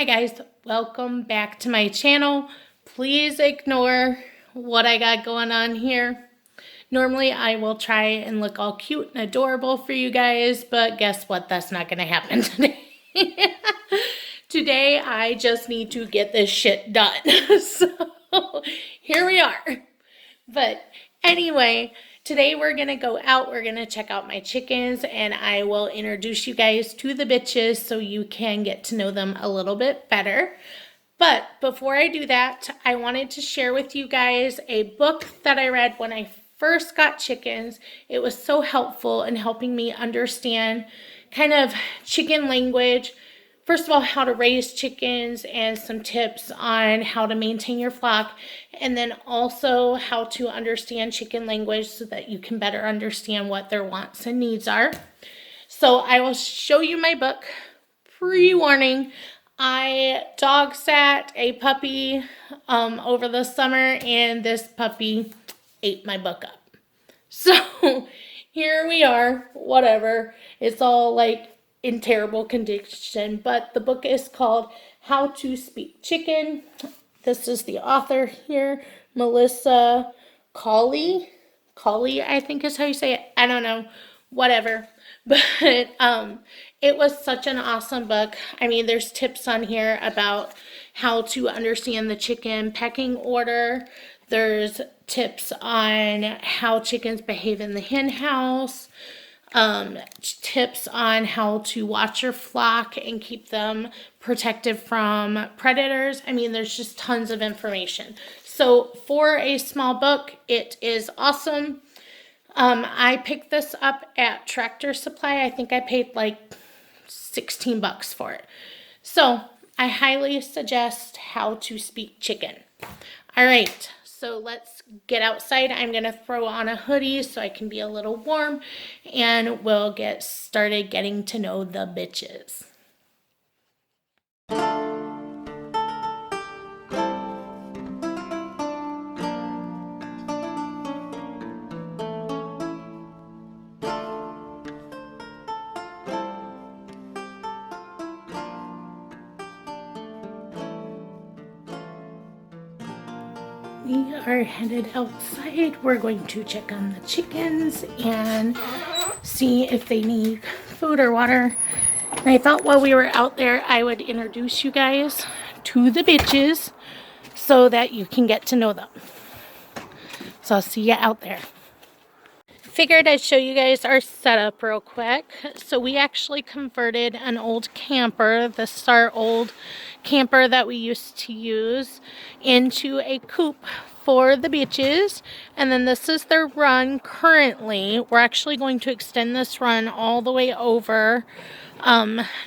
Hi guys, welcome back to my channel. Please ignore what I got going on here. Normally I will try and look all cute and adorable for you guys, but guess what? That's not going to happen today. Today I just need to get this shit done. So here we are. But anyway, today we're going to go out. We're going to check out my chickens and I will introduce you guys to the bitches so you can get to know them a little bit better. But before I do that, I wanted to share with you guys a book that I read when I first got chickens. It was so helpful in helping me understand kind of chicken language. First of all, how to raise chickens and some tips on how to maintain your flock. And then also how to understand chicken language so that you can better understand what their wants and needs are. So I will show you my book. Pre-warning, I dog sat a puppy over the summer and this puppy ate my book up. So here we are, whatever. It's all like in terrible condition, but the book is called How to Speak Chicken. This is the author here, Melissa Colley. Colley, I think is how you say it. I don't know, whatever. But it was such an awesome book. I mean, there's tips on here about how to understand the chicken pecking order. There's tips on how chickens behave in the hen house. Tips on how to watch your flock and keep them protected from predators. I mean, there's just tons of information. So for a small book, it is awesome. I picked this up at Tractor Supply. I think I paid like 16 bucks for it. So I highly suggest How to Speak Chicken. All right. So let's get outside. I'm going to throw on a hoodie so I can be a little warm and we'll get started getting to know the bitches. We are headed outside. We're going to check on the chickens and see if they need food or water. And I thought while we were out there, I would introduce you guys to the bitches so that you can get to know them. So I'll see you out there. Figured I'd show you guys our setup real quick. So we actually converted an old camper, this is our old camper that we used to use, into a coop for the bitches. And then this is their run currently. We're actually going to extend this run all the way over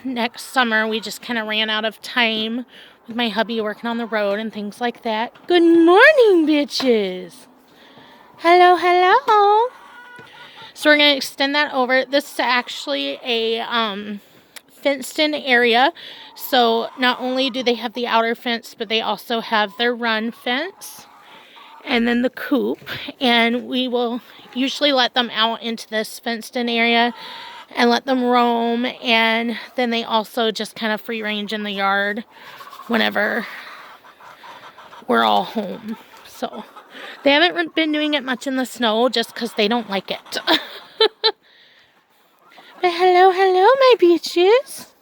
next summer. We just kind of ran out of time with my hubby working on the road and things like that. Good morning, bitches. Hello, hello. So we're going to extend that over. This is actually a fenced-in area. So not only do they have the outer fence, but they also have their run fence. And then the coop. And we will usually let them out into this fenced-in area and let them roam. And then they also just kind of free range in the yard whenever we're all home. So they haven't been doing it much in the snow just because they don't like it. But hello, hello, my bitches.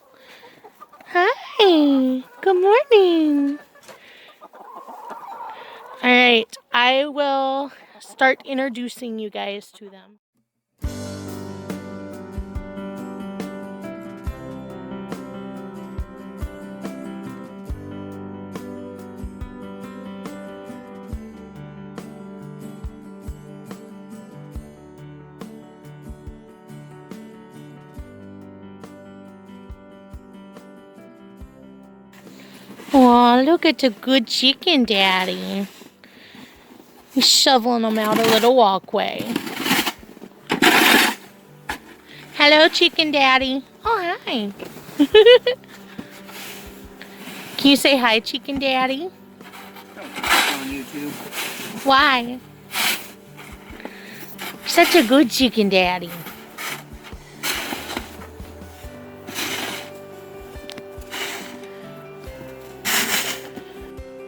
Hi. Good morning. All right. I will start introducing you guys to them. Oh, look at the good chicken daddy. He's shoveling them out a little walkway. Hello, chicken daddy. Oh, hi. Can you say hi, chicken daddy? On YouTube. Why? Such a good chicken daddy.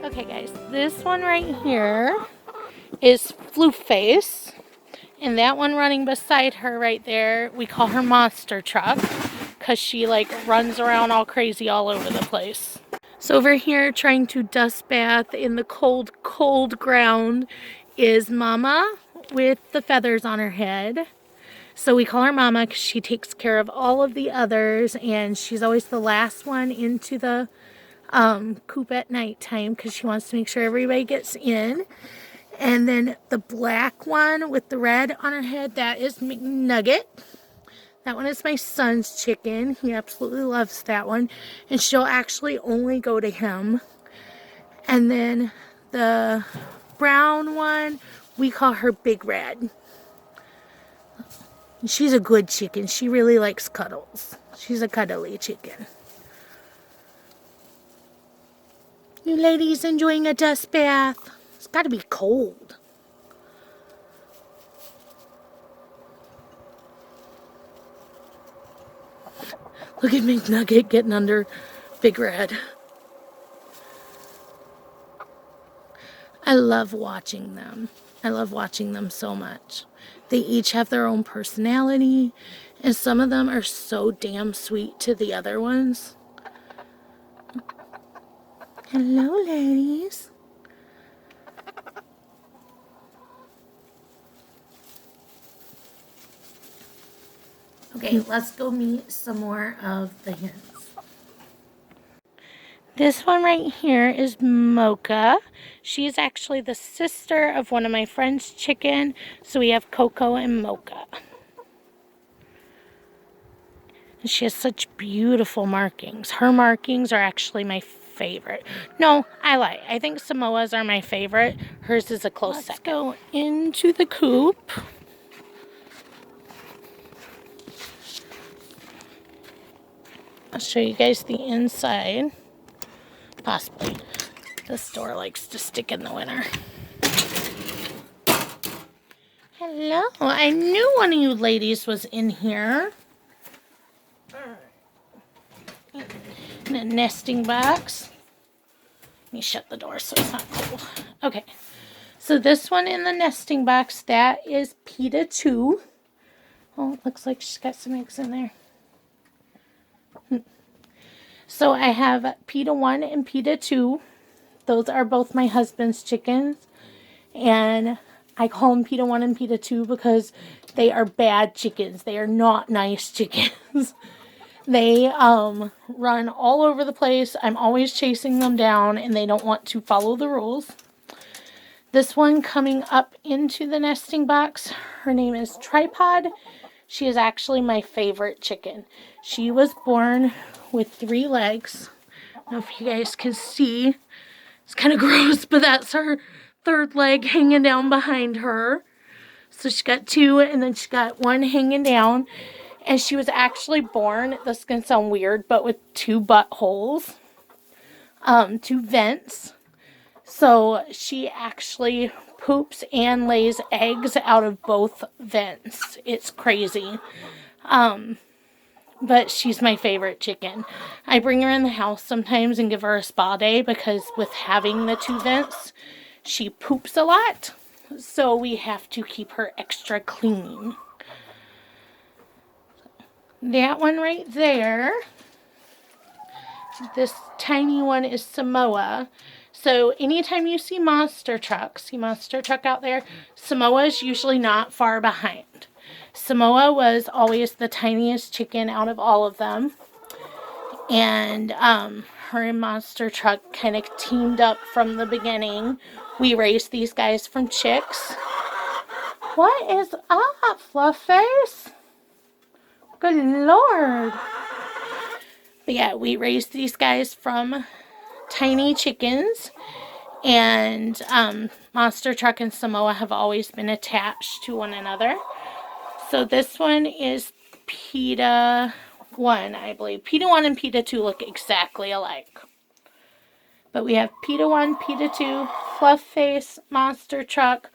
Okay guys, this one right here is Floofface. And that one running beside her right there, we call her Monster Truck because she like runs around all crazy all over the place. So over here trying to dust bath in the cold, cold ground is Mama with the feathers on her head. So we call her Mama because she takes care of all of the others, and she's always the last one into the coop at nighttime because she wants to make sure everybody gets in. And then the black one with the red on her head, that is McNugget. That one is my son's chicken. He absolutely loves that one. And she'll actually only go to him. And then the brown one, we call her Big Red. She's a good chicken. She really likes cuddles. She's a cuddly chicken. You ladies enjoying a dust bath? It's got to be cold. Look at McNugget getting under Big Red. I love watching them. I love watching them so much. They each have their own personality, and some of them are so damn sweet to the other ones. Hello, ladies. Okay, let's go meet some more of the hens. This one right here is Mocha. She's actually the sister of one of my friend's chicken. So we have Coco and Mocha. And she has such beautiful markings. Her markings are actually my favorite. No, I lie. I think Samoa's are my favorite. Hers is a close second. Let's go into the coop. I'll show you guys the inside. Possibly. This door likes to stick in the winter. Hello. I knew one of you ladies was in here. In a nesting box. Let me shut the door so it's not cold. Okay. So this one in the nesting box, that is PETA 2. Oh, it looks like she's got some eggs in there. So I have PETA 1 and PETA 2. Those are both my husband's chickens. And I call them PETA 1 and PETA 2 because they are bad chickens. They are not nice chickens. They run all over the place. I'm always chasing them down and they don't want to follow the rules. This one coming up into the nesting box, her name is Tripod. She is actually my favorite chicken. She was born with 3 legs. I don't know if you guys can see. It's kind of gross, but that's her 3rd leg hanging down behind her. So she's got 2, and then she's got 1 hanging down. And she was actually born, this is going to sound weird, but with 2 buttholes. 2 vents. So she actually poops and lays eggs out of both vents. It's crazy. But she's my favorite chicken. I bring her in the house sometimes and give her a spa day because with having the 2 vents, she poops a lot. So we have to keep her extra clean. That one right there, this tiny one is Samoa. So anytime you see Monster Truck out there, Samoa is usually not far behind. Samoa was always the tiniest chicken out of all of them. And her and Monster Truck kind of teamed up from the beginning. We raised these guys from chicks. What is up, Fluffface? Good Lord. But yeah, we raised these guys from tiny chickens. And Monster Truck and Samoa have always been attached to one another. So this one is PETA 1, I believe. PETA 1 and PETA 2 look exactly alike. But we have PETA 1, PETA 2, Fluffface, Monster Truck,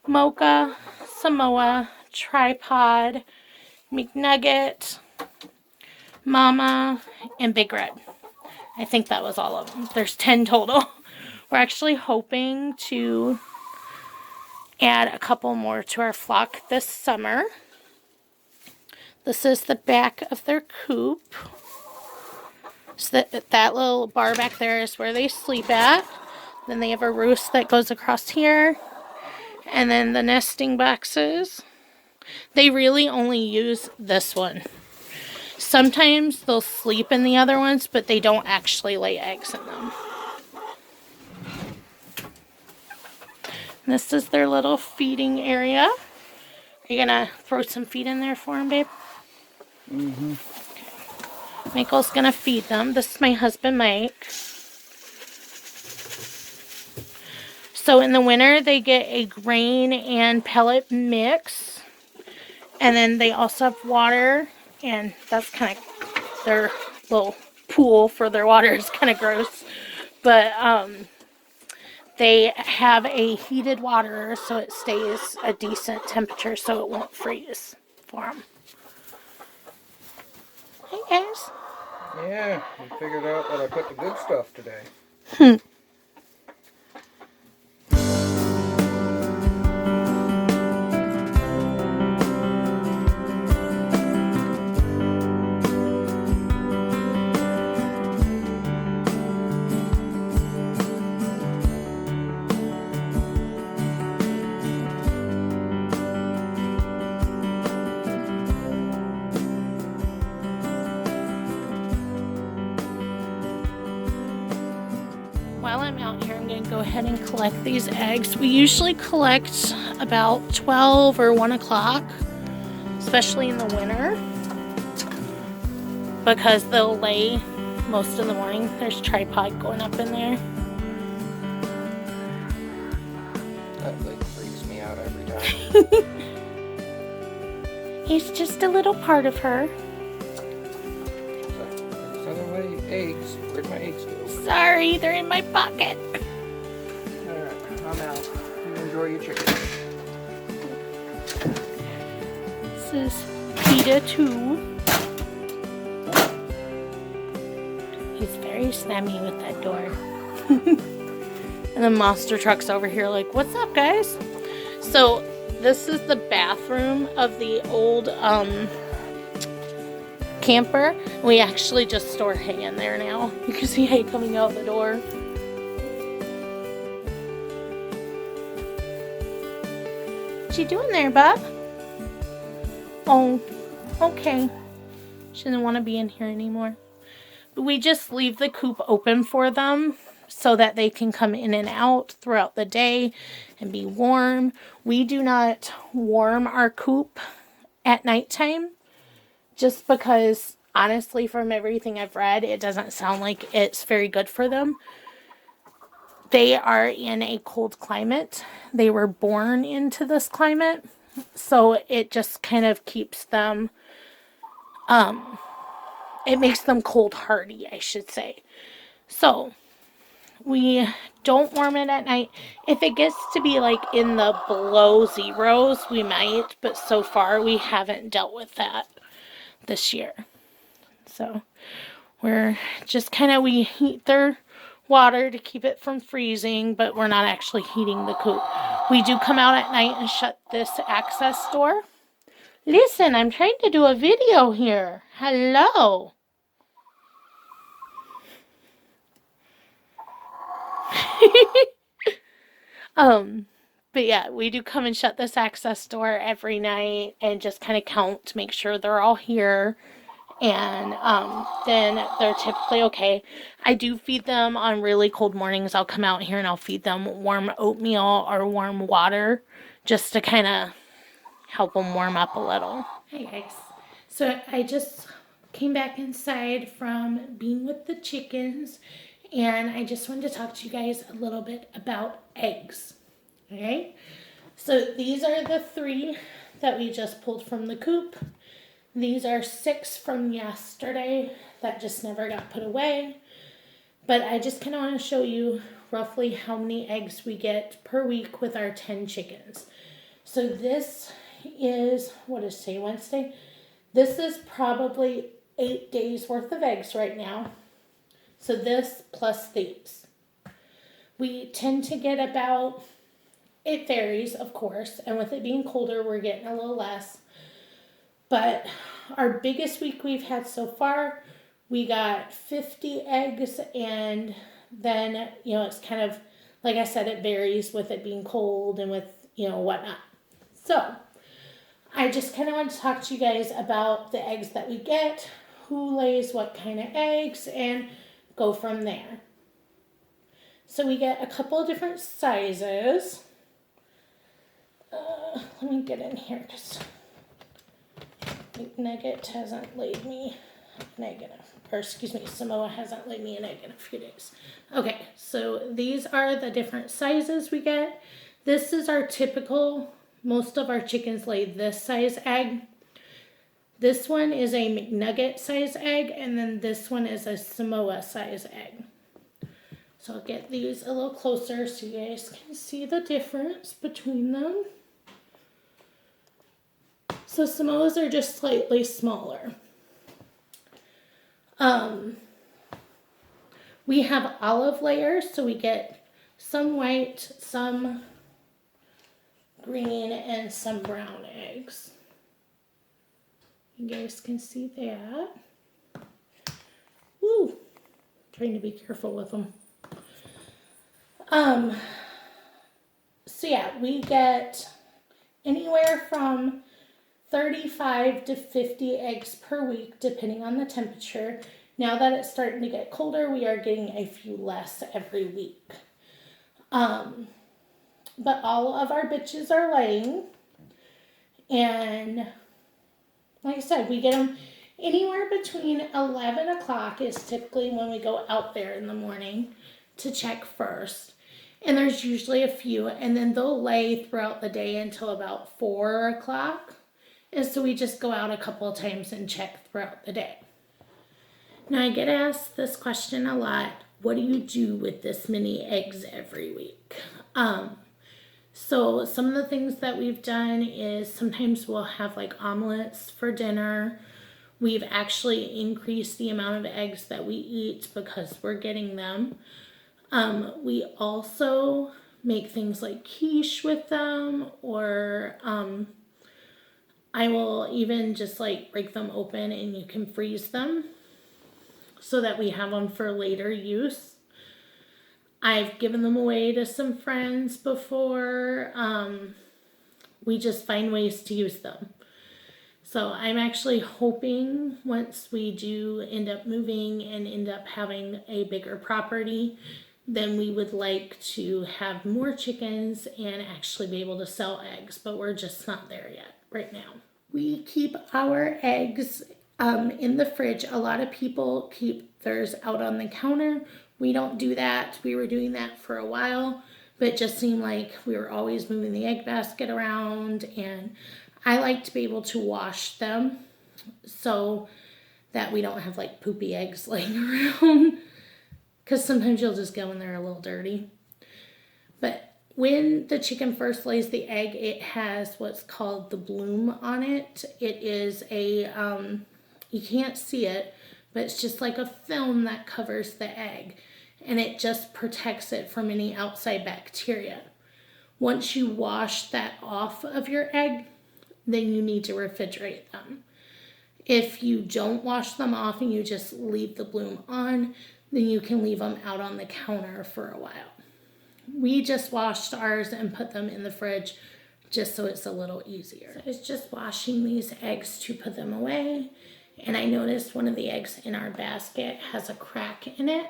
Mocha, Samoa, Tripod, McNugget, Mama, and Big Red. I think that was all of them. There's 10 total. We're actually hoping to add a couple more to our flock this summer. This is the back of their coop. So that little bar back there is where they sleep at. Then they have a roost that goes across here. And then the nesting boxes. They really only use this one. Sometimes they'll sleep in the other ones, but they don't actually lay eggs in them. This is their little feeding area. Are you gonna throw some feed in there for them, babe? Mm-hmm. Okay. Michael's gonna feed them. This is my husband, Mike. So in the winter, they get a grain and pellet mix. And then they also have water. And that's kind of their little pool for their water. It's kind of gross. But they have a heated water so it stays a decent temperature so it won't freeze for them. Hey guys. Yeah, we figured out that I put the good stuff today. While I'm out here, I'm going to go ahead and collect these eggs. We usually collect about 12 or 1 o'clock, especially in the winter, because they'll lay most of the morning. There's a tripod going up in there. That like freaks me out every time. He's just a little part of her. There's other way eggs. Where'd my eggs go? Sorry, they're in my pocket. Alright, I'm out. You enjoy your chicken. This is PETA 2. He's very snapmy with that door. And the monster truck's over here like, what's up, guys? So this is the bathroom of the old camper. We actually just store hay in there now. You can see hay coming out the door. What you doing there, bub? Oh, okay. She doesn't want to be in here anymore. We just leave the coop open for them so that they can come in and out throughout the day and be warm. We do not warm our coop at nighttime just because, honestly, from everything I've read, it doesn't sound like it's very good for them. They are in a cold climate. They were born into this climate, so it just kind of keeps them, it makes them cold hardy, I should say. So we don't warm it at night. If it gets to be like in the below zeros, we might, but so far we haven't dealt with that this year. So we're just kind of, we heat their water to keep it from freezing, but we're not actually heating the coop. We do come out at night and shut this access door. Listen, I'm trying to do a video here. Hello. But yeah, we do come and shut this access door every night and just kind of count to make sure they're all here. And then they're typically okay. I do feed them on really cold mornings. I'll come out here and I'll feed them warm oatmeal or warm water just to kind of help them warm up a little. Hey guys. So I just came back inside from being with the chickens, and I just wanted to talk to you guys a little bit about eggs. Okay? So these are the 3 that we just pulled from the coop. These are 6 from yesterday that just never got put away. But I just kind of want to show you roughly how many eggs we get per week with our 10 chickens. So this is, what is today, Wednesday? This is probably 8 days worth of eggs right now. So this plus these. We tend to get about, it varies, of course, and with it being colder, we're getting a little less. But our biggest week we've had so far, we got 50 eggs, and then, it's kind of, like I said, it varies with it being cold and with, whatnot. So, I just kind of want to talk to you guys about the eggs that we get, who lays what kind of eggs, and go from there. So we get a couple of different sizes. Let me get in here because Nugget hasn't laid me an egg Samoa hasn't laid me an egg in a few days. Okay, so these are the different sizes we get. This is our typical, most of our chickens lay this size egg. This one is a McNugget size egg, and then this one is a Samoa size egg. So I'll get these a little closer so you guys can see the difference between them. So Samoas are just slightly smaller. We have olive layers, so we get some white, some green, and some brown eggs. You guys can see that. Woo! Trying to be careful with them. So yeah, we get anywhere from 35 to 50 eggs per week, depending on the temperature. Now that it's starting to get colder, we are getting a few less every week. But all of our bitches are laying. And like I said, we get them anywhere between 11 o'clock is typically when we go out there in the morning to check first. And there's usually a few, and then they'll lay throughout the day until about 4 o'clock. And so we just go out a couple of times and check throughout the day. Now I get asked this question a lot. What do you do with this many eggs every week? So some of the things that we've done is sometimes we'll have like omelets for dinner. We've actually increased the amount of eggs that we eat because we're getting them. We also make things like quiche with them, or I will even just like break them open and you can freeze them so that we have them for later use. I've given them away to some friends before. We just find ways to use them. So I'm actually hoping once we do end up moving and end up having a bigger property, then we would like to have more chickens and actually be able to sell eggs, but we're just not there yet right now. We keep our eggs in the fridge. A lot of people keep theirs out on the counter. We don't do that. We were doing that for a while, but it just seemed like we were always moving the egg basket around, and I like to be able to wash them so that we don't have like poopy eggs laying around, because sometimes you'll just go in there a little dirty. But when the chicken first lays the egg, it has what's called the bloom on it. It is a, you can't see it, but it's just like a film that covers the egg, and it just protects it from any outside bacteria. Once you wash that off of your egg, then you need to refrigerate them. If you don't wash them off and you just leave the bloom on, then you can leave them out on the counter for a while. We just washed ours and put them in the fridge just so it's a little easier. So it's just washing these eggs to put them away. And I noticed one of the eggs in our basket has a crack in it.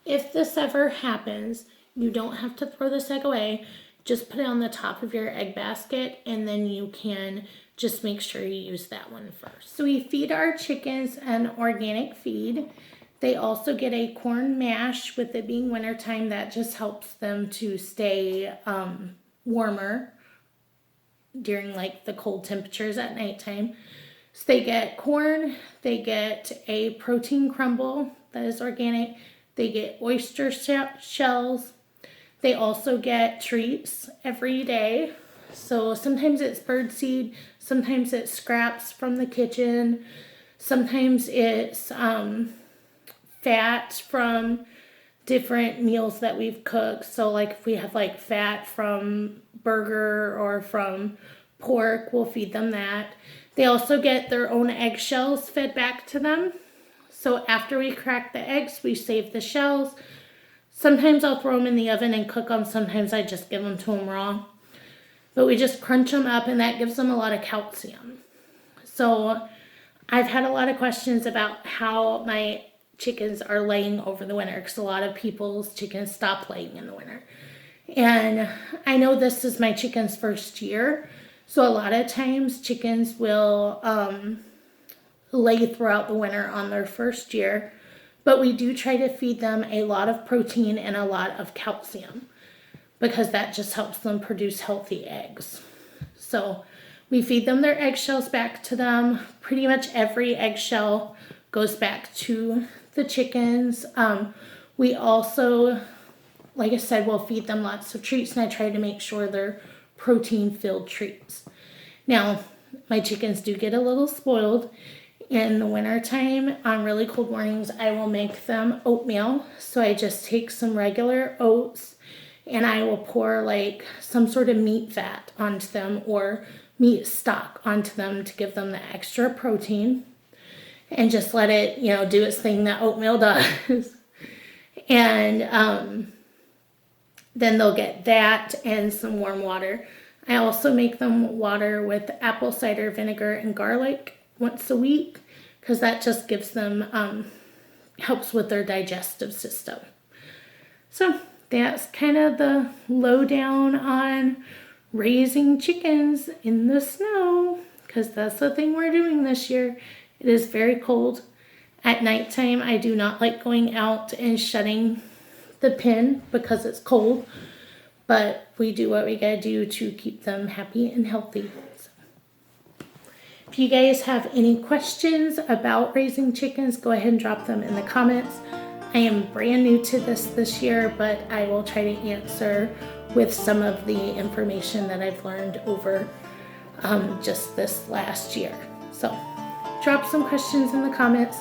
If this ever happens, you don't have to throw this egg away. Just put it on the top of your egg basket, and then you can just make sure you use that one first. So we feed our chickens an organic feed. They also get a corn mash. With it being wintertime, that just helps them to stay warmer during like the cold temperatures at nighttime. So they get corn, they get a protein crumble that is organic, they get oyster shells, they also get treats every day. So sometimes it's birdseed, sometimes it's scraps from the kitchen, sometimes it's fat from different meals that we've cooked. So like if we have like fat from burger or from pork, we'll feed them that. They also get their own eggshells fed back to them. So after we crack the eggs, we save the shells. Sometimes I'll throw them in the oven and cook them. Sometimes I just give them to them raw. But we just crunch them up, and that gives them a lot of calcium. So I've had a lot of questions about how my chickens are laying over the winter, because a lot of people's chickens stop laying in the winter. And I know this is my chicken's first year, so a lot of times chickens will lay throughout the winter on their first year, but we do try to feed them a lot of protein and a lot of calcium, because that just helps them produce healthy eggs. So we feed them their eggshells back to them. Pretty much every eggshell goes back to the chickens. We also, like I said, we'll feed them lots of treats, and I try to make sure they're protein-filled treats. Now, my chickens do get a little spoiled. In the wintertime, on really cold mornings, I will make them oatmeal. So I just take some regular oats, and I will pour like some sort of meat fat onto them or meat stock onto them to give them the extra protein, and just let it, do its thing that oatmeal does. And then they'll get that and some warm water. I also make them water with apple cider vinegar and garlic once a week, because that just gives them, helps with their digestive system. So that's kind of the lowdown on raising chickens in the snow, because that's the thing we're doing this year. It is very cold. At nighttime, I do not like going out and shutting the pen because it's cold, but we do what we gotta do to keep them happy and healthy. So, if you guys have any questions about raising chickens, go ahead and drop them in the comments. I am brand new to this year, but I will try to answer with some of the information that I've learned over just this last year. So drop some questions in the comments.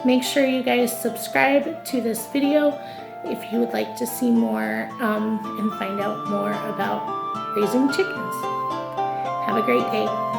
Make sure you guys subscribe to this video if you would like to see more and find out more about raising chickens. Have a great day.